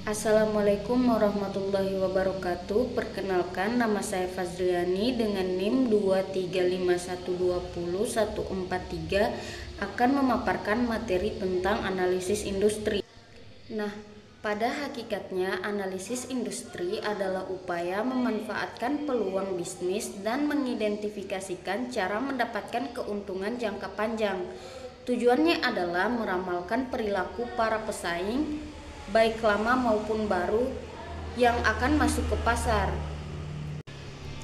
Assalamualaikum warahmatullahi wabarakatuh. Perkenalkan, nama saya Fazriani dengan NIM 235120143 akan memaparkan materi tentang analisis industri. Nah, pada hakikatnya analisis industri adalah upaya memanfaatkan peluang bisnis dan mengidentifikasikan cara mendapatkan keuntungan jangka panjang. Tujuannya adalah meramalkan perilaku para pesaing baik lama maupun baru yang akan masuk ke pasar.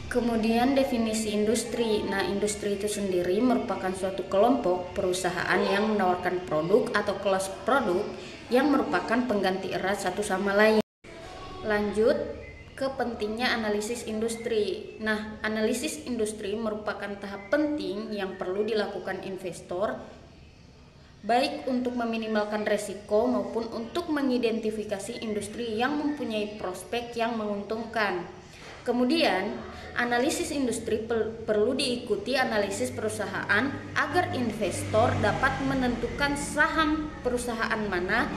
Kemudian definisi industri. Nah, industri itu sendiri merupakan suatu kelompok perusahaan yang menawarkan produk atau kelas produk yang merupakan pengganti erat satu sama lain. Lanjut ke pentingnya analisis industri. Nah, analisis industri merupakan tahap penting yang perlu dilakukan investor baik untuk meminimalkan resiko maupun untuk mengidentifikasi industri yang mempunyai prospek yang menguntungkan. Kemudian, analisis industri perlu diikuti analisis perusahaan agar investor dapat menentukan saham perusahaan mana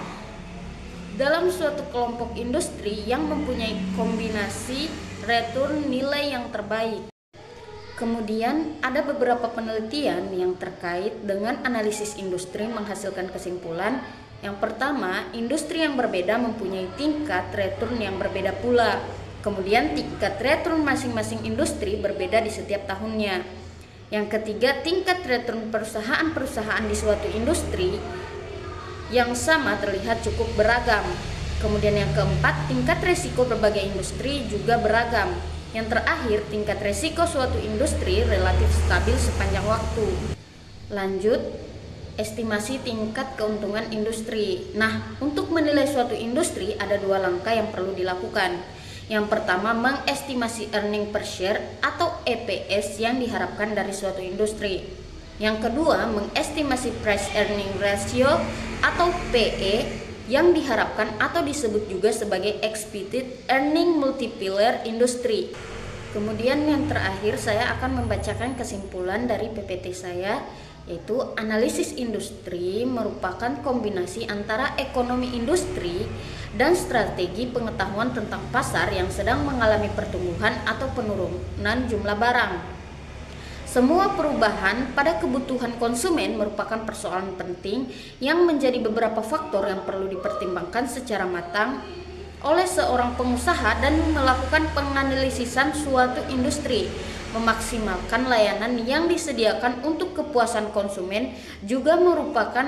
dalam suatu kelompok industri yang mempunyai kombinasi return nilai yang terbaik. Kemudian ada beberapa penelitian yang terkait dengan analisis industri menghasilkan kesimpulan. Yang pertama, industri yang berbeda mempunyai tingkat return yang berbeda pula. Kemudian tingkat return masing-masing industri berbeda di setiap tahunnya. Yang ketiga, tingkat return perusahaan-perusahaan di suatu industri yang sama terlihat cukup beragam. Kemudian yang keempat, tingkat resiko berbagai industri juga beragam. Yang terakhir, tingkat resiko suatu industri relatif stabil sepanjang waktu. Lanjut, estimasi tingkat keuntungan industri. Nah, untuk menilai suatu industri ada dua langkah yang perlu dilakukan. Yang pertama, mengestimasi earning per share atau EPS yang diharapkan dari suatu industri. Yang kedua, mengestimasi price earning ratio atau PE yang diharapkan atau disebut juga sebagai expected earning multiplier industri. Kemudian yang terakhir, saya akan membacakan kesimpulan dari PPT saya, yaitu analisis industri merupakan kombinasi antara ekonomi industri dan strategi pengetahuan tentang pasar yang sedang mengalami pertumbuhan atau penurunan jumlah barang. Semua perubahan pada kebutuhan konsumen merupakan persoalan penting yang menjadi beberapa faktor yang perlu dipertimbangkan secara matang oleh seorang pengusaha dan melakukan penganalisisan suatu industri. Memaksimalkan layanan yang disediakan untuk kepuasan konsumen juga merupakan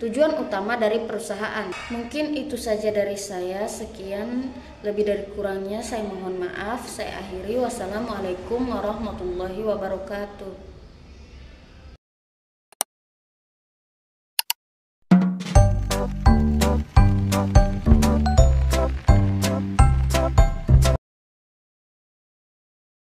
tujuan utama dari perusahaan. Mungkin itu saja dari saya. Sekian, lebih dari kurangnya saya mohon maaf. Saya akhiri. Wassalamualaikum warahmatullahi wabarakatuh.